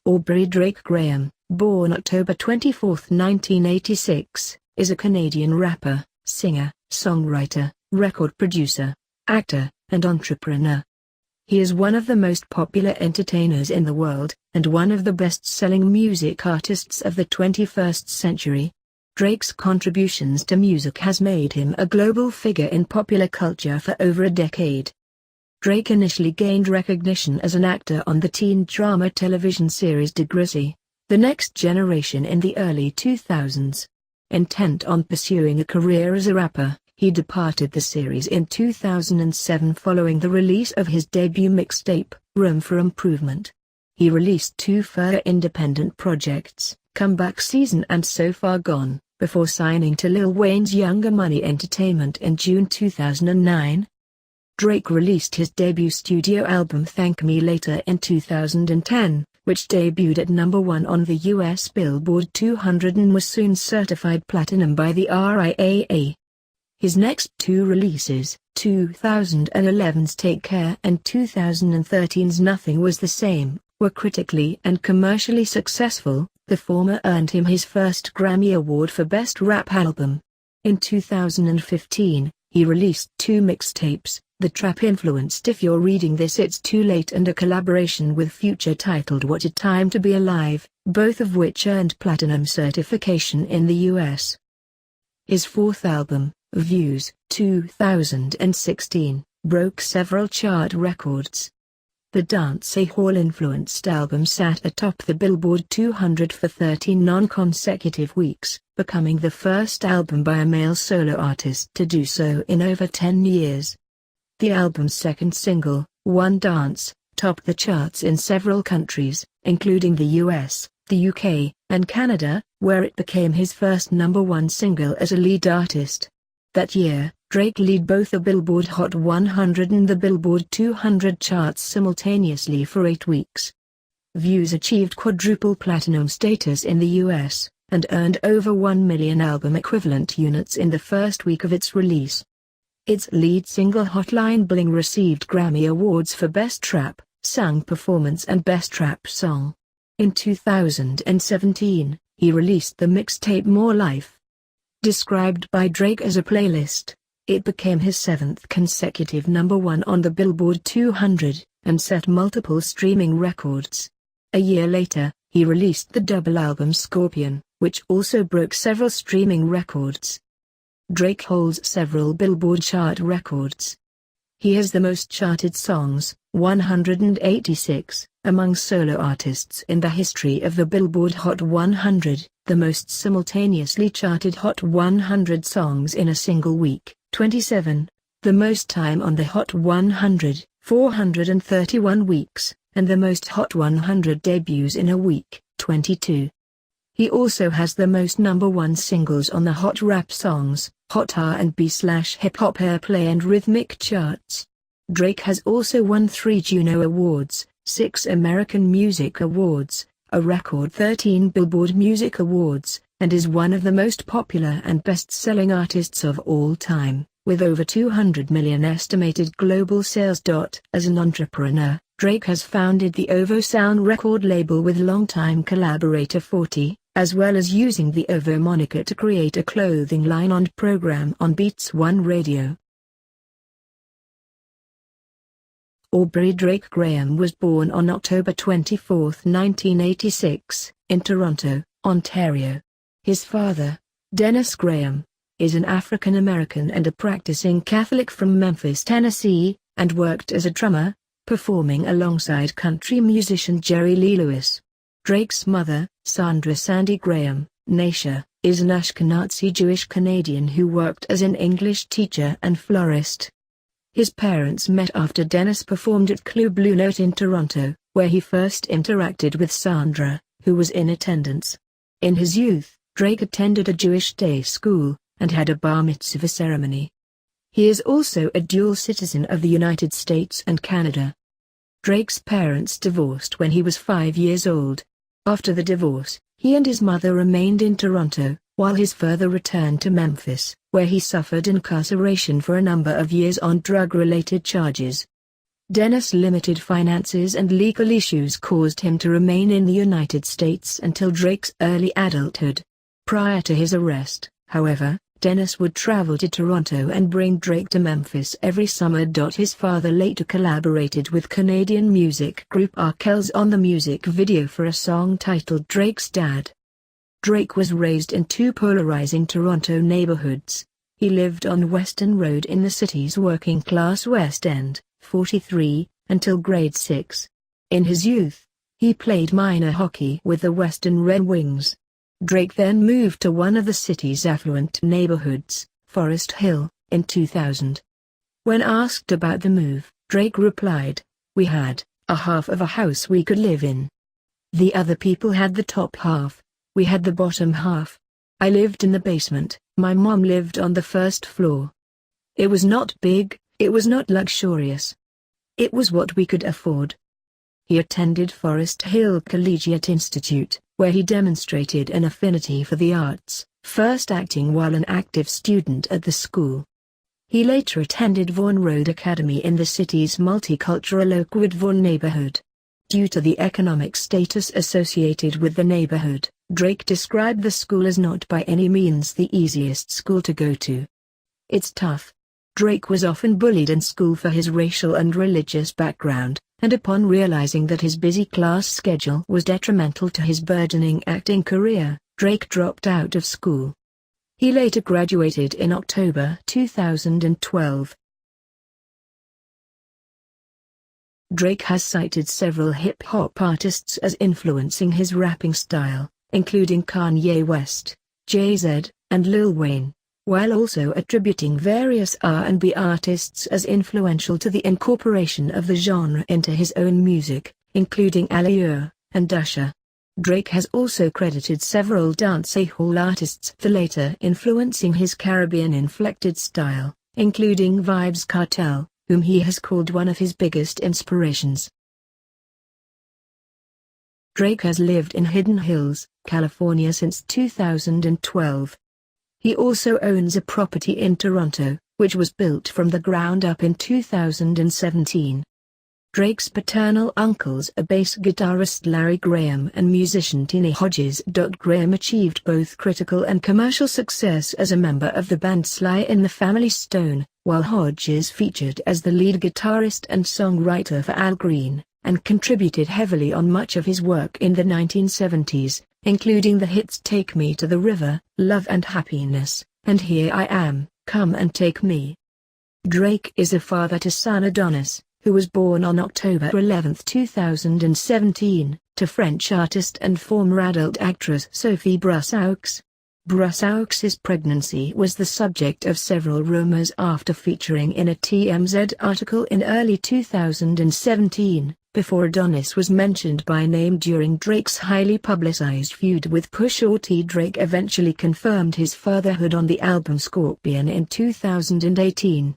Aubrey Drake Graham, born October 24, 1986, is a Canadian rapper, singer, songwriter, record producer, actor, and entrepreneur. He is one of the most popular entertainers in the world, and one of the best-selling music artists of the 21st century. Drake's contributions to music has made him a global figure in popular culture for over a decade. Drake initially gained recognition as an actor on the teen drama television series Degrassi, The Next Generation in the early 2000s. Intent on pursuing a career as a rapper, he departed the series in 2007 following the release of his debut mixtape, Room for Improvement. He released 2 further independent projects, Comeback Season and So Far Gone, before signing to Lil Wayne's Younger Money Entertainment in June 2009. Drake released his debut studio album Thank Me Later in 2010, which debuted at #1 on the US Billboard 200 and was soon certified platinum by the RIAA. His next 2 releases, 2011's Take Care and 2013's Nothing Was the Same, were critically and commercially successful. The former earned him his first Grammy Award for Best Rap Album. In 2015, he released 2 mixtapes, the trap-influenced If You're Reading This It's Too Late and a collaboration with Future titled What a Time to Be Alive, both of which earned platinum certification in the US. His 4th album, Views, 2016, broke several chart records. The dancehall-influenced album sat atop the Billboard 200 for 13 non-consecutive weeks, becoming the first album by a male solo artist to do so in over 10 years. The album's second single, One Dance, topped the charts in several countries, including the US, the UK, and Canada, where it became his first #1 single as a lead artist. That year, Drake led both the Billboard Hot 100 and the Billboard 200 charts simultaneously for 8 weeks. Views achieved quadruple platinum status in the US, and earned over 1 million album equivalent units in the first week of its release. Its lead single Hotline Bling received Grammy Awards for Best Trap, Sung Performance and Best Trap Song. In 2017, he released the mixtape More Life. Described by Drake as a playlist, it became his 7th consecutive #1 on the Billboard 200, and set multiple streaming records. A year later, he released the double album Scorpion, which also broke several streaming records. Drake holds several Billboard chart records. He has the most charted songs, 186, among solo artists in the history of the Billboard Hot 100, the most simultaneously charted Hot 100 songs in a single week, 27, the most time on the Hot 100, 431 weeks, and the most Hot 100 debuts in a week, 22. He also has the most #1 singles on the Hot Rap Songs, Hot R&B/Hip Hop Airplay and Rhythmic charts. Drake has also won 3 Juno Awards, 6 American Music Awards, a record 13 Billboard Music Awards, and is one of the most popular and best-selling artists of all time, with over 200 million estimated global sales. As an entrepreneur, Drake has founded the OVO Sound record label with longtime collaborator 40, as well as using the OVO moniker to create a clothing line and program on Beats One Radio. Aubrey Drake Graham was born on October 24, 1986, in Toronto, Ontario. His father, Dennis Graham, is an African-American and a practicing Catholic from Memphis, Tennessee, and worked as a drummer, performing alongside country musician Jerry Lee Lewis. Drake's mother, Sandra Sandy Graham, Nasha, is an Ashkenazi Jewish Canadian who worked as an English teacher and florist. His parents met after Dennis performed at Club Blue Note in Toronto, where he first interacted with Sandra, who was in attendance. In his youth, Drake attended a Jewish day school, and had a bar mitzvah ceremony. He is also a dual citizen of the United States and Canada. Drake's parents divorced when he was 5 years old. After the divorce, he and his mother remained in Toronto, while his father returned to Memphis, where he suffered incarceration for a number of years on drug-related charges. Dennis' limited finances and legal issues caused him to remain in the United States until Drake's early adulthood. Prior to his arrest, however, Dennis would travel to Toronto and bring Drake to Memphis every summer. His father later collaborated with Canadian music group Arkells on the music video for a song titled Drake's Dad. Drake was raised in two polarizing Toronto neighborhoods. He lived on Weston Road in the city's working-class West End, 43, until grade 6. In his youth, he played minor hockey with the Weston Red Wings. Drake then moved to one of the city's affluent neighborhoods, Forest Hill, in 2000. When asked about the move, Drake replied, "We had a half of a house we could live in. The other people had the top half, we had the bottom half. I lived in the basement, my mom lived on the first floor. It was not big, it was not luxurious. It was what we could afford." He attended Forest Hill Collegiate Institute, where he demonstrated an affinity for the arts, first acting while an active student at the school. He later attended Vaughan Road Academy in the city's multicultural Oakwood Vaughan neighborhood. Due to the economic status associated with the neighborhood, Drake described the school as not by any means the easiest school to go to. "It's tough." Drake was often bullied in school for his racial and religious background, and upon realizing that his busy class schedule was detrimental to his burgeoning acting career, Drake dropped out of school. He later graduated in October 2012. Drake has cited several hip-hop artists as influencing his rapping style, including Kanye West, Jay-Z, and Lil Wayne, while also attributing various R&B artists as influential to the incorporation of the genre into his own music, including Allure and Usher. Drake has also credited several dancehall artists for later influencing his Caribbean-inflected style, including Vybz Kartel, whom he has called one of his biggest inspirations. Drake has lived in Hidden Hills, California since 2012. He also owns a property in Toronto, which was built from the ground up in 2017. Drake's paternal uncles are bass guitarist Larry Graham and musician Tina Hodges. Graham achieved both critical and commercial success as a member of the band Sly and the Family Stone, while Hodges featured as the lead guitarist and songwriter for Al Green, and contributed heavily on much of his work in the 1970s, including the hits Take Me to the River, Love and Happiness, and Here I Am, Come and Take Me. Drake is a father to son Adonis, who was born on October 11, 2017, to French artist and former adult actress Sophie Brussaux. Brussaux's pregnancy was the subject of several rumors after featuring in a TMZ article in early 2017, before Adonis was mentioned by name during Drake's highly publicized feud with Pusha T. Drake eventually confirmed his fatherhood on the album Scorpion in 2018.